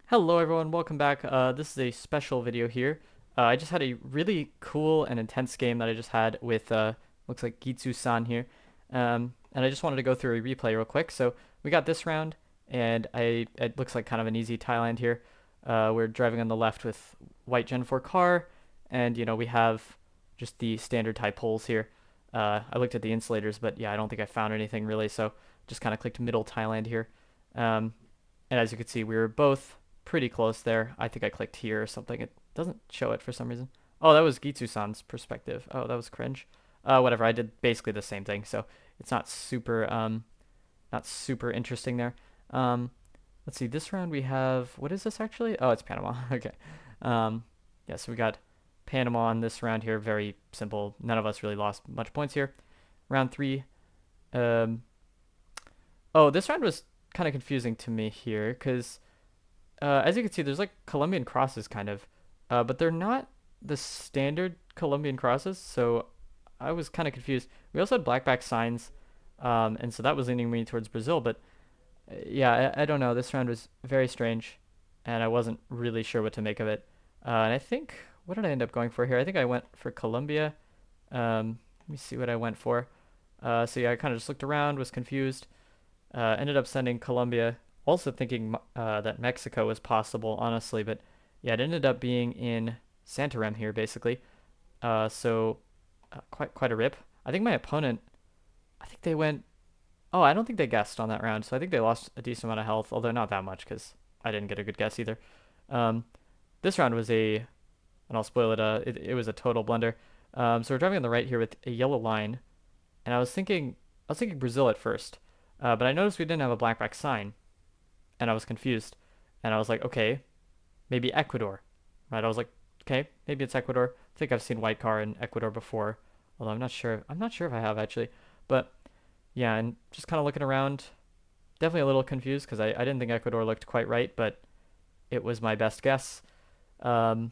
Hello everyone, welcome back. This is a special video here. I just had a really cool and intense game that I just had with, looks like Gitsu-san here. And I just wanted to go through a replay real quick. So we got this round, and it looks like kind of an easy Thailand here. We're driving on the left with white Gen 4 car, and we have just the standard Thai poles here. I looked at the insulators, but yeah, I don't think I found anything really, so just kind of clicked middle Thailand here. And as you can see, we were both pretty close there. I think I clicked here or something. It doesn't show it for some reason. Oh, that was Gitsu-san's perspective. Oh, that was cringe. Whatever. I did basically the same thing, so it's not super interesting there. Um, let's see. This round we have what is this actually? Oh, it's Panama. Okay. Um, yeah. So we got Panama on this round here. Very simple. None of us really lost much points here. Round three. Um, oh, this round was kind of confusing to me here because as you can see, there's like Colombian crosses kind of, but they're not the standard Colombian crosses. So I was kind of confused. We also had blackback signs, and so that was leaning me towards Brazil. But yeah, I don't know. This round was very strange, and I wasn't really sure what to make of it. And I think what did I end up going for here? I think I went for Colombia. Let me see what I went for. So yeah, I kind of just looked around, was confused. Ended up sending Colombia, also thinking that Mexico was possible, honestly, but yeah, it ended up being in Santarem here, basically. So quite a rip. I think my opponent, I think they went. Oh, I don't think they guessed on that round, so I think they lost a decent amount of health, although not that much because I didn't get a good guess either. Um, this round was and I'll spoil it. It was a total blunder. So we're driving on the right here with a yellow line, and I was thinking Brazil at first, but I noticed we didn't have a blackback sign, and I was confused, and I was like, okay, maybe Ecuador, right? I was like, okay, maybe it's Ecuador. I think I've seen white car in Ecuador before, although I'm not sure. I'm not sure if I have actually, but yeah, and just kind of looking around, definitely a little confused because I didn't think Ecuador looked quite right, but it was my best guess. Um,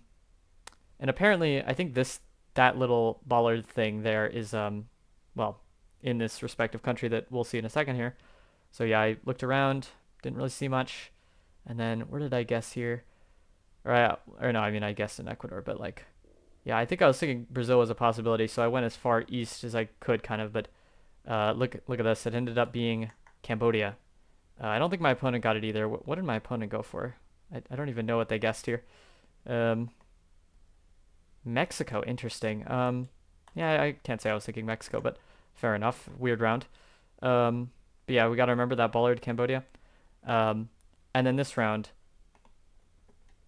and apparently, I think that little bollard thing there is well, in this respective country that we'll see in a second here. So yeah, I looked around, didn't really see much, and then where did I guess here? Or no, I mean I guessed in Ecuador, but like, yeah, I think I was thinking Brazil was a possibility, so I went as far east as I could, kind of. But look at this, it ended up being Cambodia. I don't think my opponent got it either. What did my opponent go for? I don't even know what they guessed here. Um, Mexico, interesting. Yeah, I can't say I was thinking Mexico, but fair enough. Weird round. But yeah, we got to remember that Bollard, Cambodia. Um, and then this round,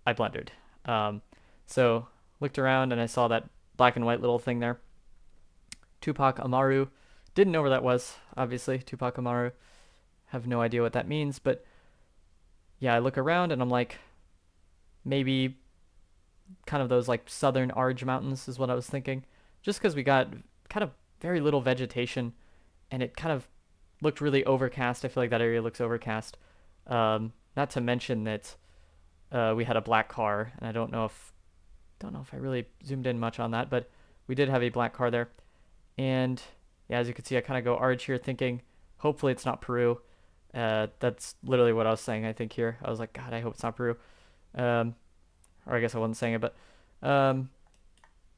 I blundered. So looked around and I saw that black and white little thing there. Tupac Amaru. Didn't know where that was, obviously. Tupac Amaru. Have no idea what that means, but yeah, I look around and I'm like, maybe kind of those like southern Arge mountains is what I was thinking. Just because we got kind of very little vegetation and it kind of looked really overcast. I feel like that area looks overcast. Not to mention that we had a black car, and I don't know if I really zoomed in much on that, but we did have a black car there. And yeah, as you can see, I kind of go Arge here, thinking hopefully it's not Peru. That's literally what I was saying. I think here I was like, God, I hope it's not Peru. Um, or I guess I wasn't saying it, but um,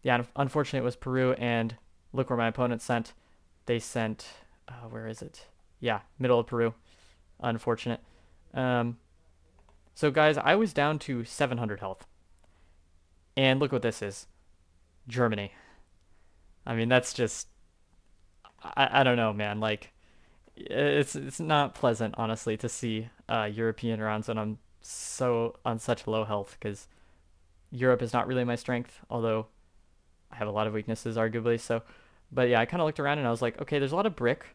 yeah, unfortunately it was Peru. And look where my opponent sent. They sent where is it? Yeah, middle of Peru. Unfortunate. Um, so guys, I was down to 700 health, and look what this is. Germany. I mean, that's just I don't know, man. Like it's not pleasant, honestly, to see European rounds when I'm so on such low health because Europe is not really my strength, although I have a lot of weaknesses, arguably. So, but yeah, I kind of looked around and I was like, okay, there's a lot of brick.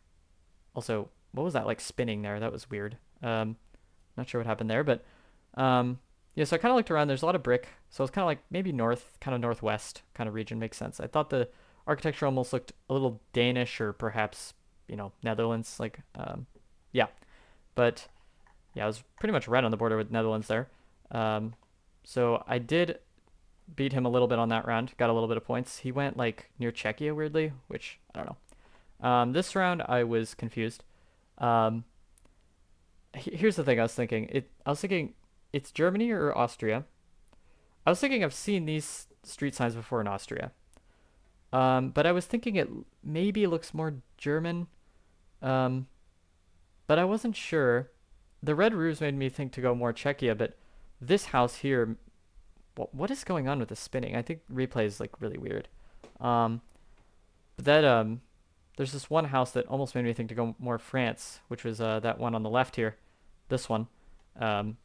Also, what was that like spinning there? That was weird. Not sure what happened there, but yeah. So I kind of looked around. There's a lot of brick, so it's kind of like maybe north, kind of northwest kind of region makes sense. I thought the architecture almost looked a little Danish or perhaps Netherlands, like yeah. But yeah, I was pretty much right on the border with Netherlands there. Um, so I did beat him a little bit on that round. Got a little bit of points. He went like near Czechia weirdly, which I don't know. This round I was confused. Um, Here's the thing I was thinking. I was thinking it's Germany or Austria. I was thinking I've seen these street signs before in Austria. But I was thinking it maybe looks more German. Um, but I wasn't sure. The red roofs made me think to go more Czechia, but this house here, what is going on with the spinning? I think replay is like really weird. Um, but there's this one house that almost made me think to go more France, which was that one on the left here, this one. Um,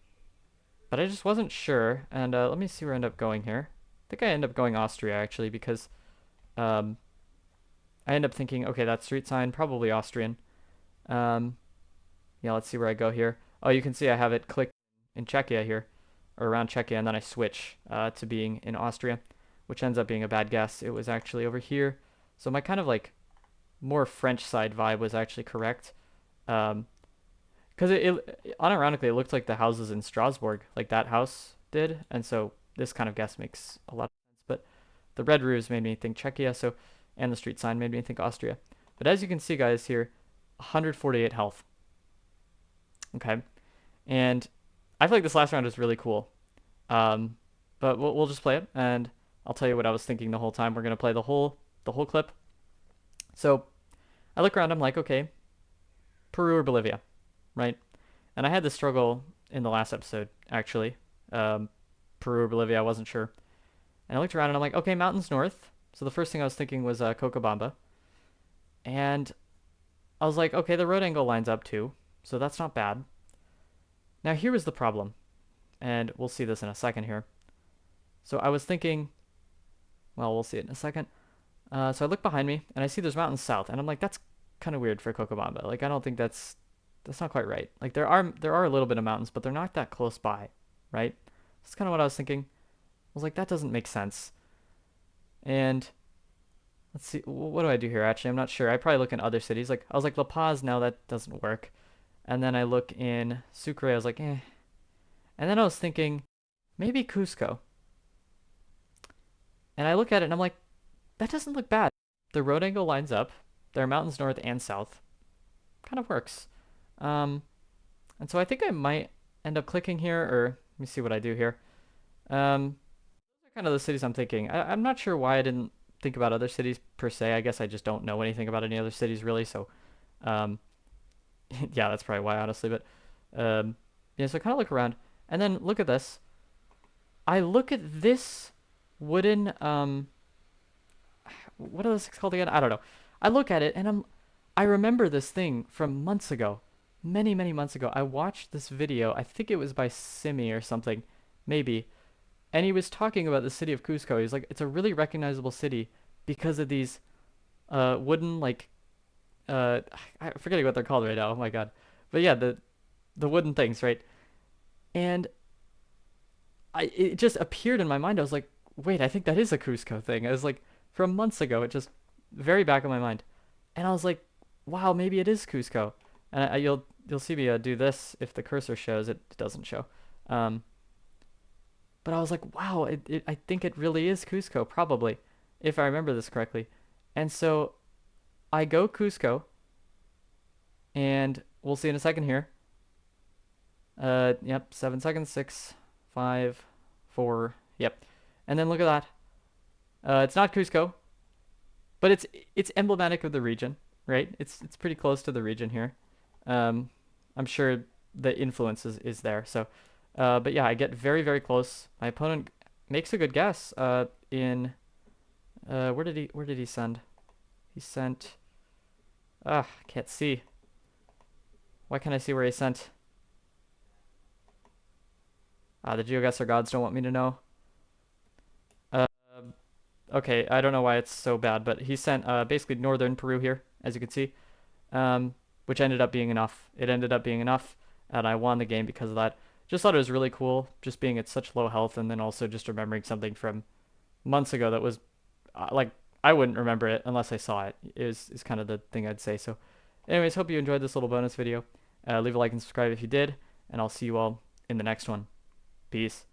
but I just wasn't sure, and let me see where I end up going here. I think I end up going Austria actually because um, I end up thinking, okay, that street sign probably Austrian. Um, yeah, let's see where I go here. Oh, you can see I have it clicked in Czechia here, or around Czechia, and then I switch to being in Austria, which ends up being a bad guess. It was actually over here. So my kind of like more French side vibe was actually correct. Um, because unironically it looked like the houses in Strasbourg, like that house did, and so this kind of guess makes a lot of sense. But the red roofs made me think Czechia, so and the street sign made me think Austria. But as you can see, guys, here, 148 health. Okay, and I feel like this last round is really cool. Um, but we'll just play it, and I'll tell you what I was thinking the whole time. We're gonna play the whole clip. So I look around. I'm like, okay, Peru or Bolivia, right? And I had this struggle in the last episode, actually. Um, Peru or Bolivia, I wasn't sure. And I looked around and I'm like, okay, mountains north. So the first thing I was thinking was Cochabamba. And I was like, okay, the road angle lines up too. So that's not bad. Now here was the problem. And we'll see this in a second here. So I was thinking, well, we'll see it in a second. So I look behind me and I see there's mountains south. And I'm like, that's kind of weird for Cochabamba. Like, I don't think that's not quite right. Like there are a little bit of mountains, but they're not that close by, right? That's kind of what I was thinking. I was like, that doesn't make sense. And let's see, what do I do here? Actually, I'm not sure. I probably look in other cities. Like I was like La Paz, no, that doesn't work. And then I look in Sucre. I was like, eh. And then I was thinking, maybe Cusco. And I look at it and I'm like, that doesn't look bad. The road angle lines up. There are mountains north and south. Kind of works. Um, and so I think I might end up clicking here, or let me see what I do here. Those are kind of the cities I'm thinking. I'm not sure why I didn't think about other cities per se. I guess I just don't know anything about any other cities really. So, um, yeah, that's probably why, honestly. But yeah, so I kind of look around, and then look at this. I look at this wooden what are those called again? I don't know. I look at it and I remember this thing from months ago, many many months ago. I watched this video. I think it was by Simi or something, maybe, and he was talking about the city of Cusco. He's like, it's a really recognizable city because of these wooden like uh I'm forgetting what they're called right now. Oh my God, but yeah, the wooden things, right? And it just appeared in my mind. I was like, wait, I think that is a Cusco thing. I was like, from months ago, it just very back of my mind, and I was like, wow, maybe it is Cusco. And you'll see me do this if the cursor shows. It doesn't show. Um, but I was like, wow, I think it really is Cusco, probably, if I remember this correctly. And so I go Cusco, and we'll see in a second here. Yep, 7 seconds, 6, 5, 4, yep. And then look at that. It's not Cusco, but it's emblematic of the region, right? It's pretty close to the region here. Um, I'm sure the influence is there. So, but yeah, I get very very close. My opponent makes a good guess. In where did he send? He sent. Ah, can't see. Why can't I see where he sent? The Geoguessr gods don't want me to know. Uh, okay, I don't know why it's so bad, but he sent basically northern Peru here, as you can see, which ended up being enough. It ended up being enough, and I won the game because of that. Just thought it was really cool, just being at such low health, and then also just remembering something from months ago that was like I wouldn't remember it unless I saw it. Is kind of the thing I'd say. So, anyways, hope you enjoyed this little bonus video. Leave a like and subscribe if you did, and I'll see you all in the next one. Peace.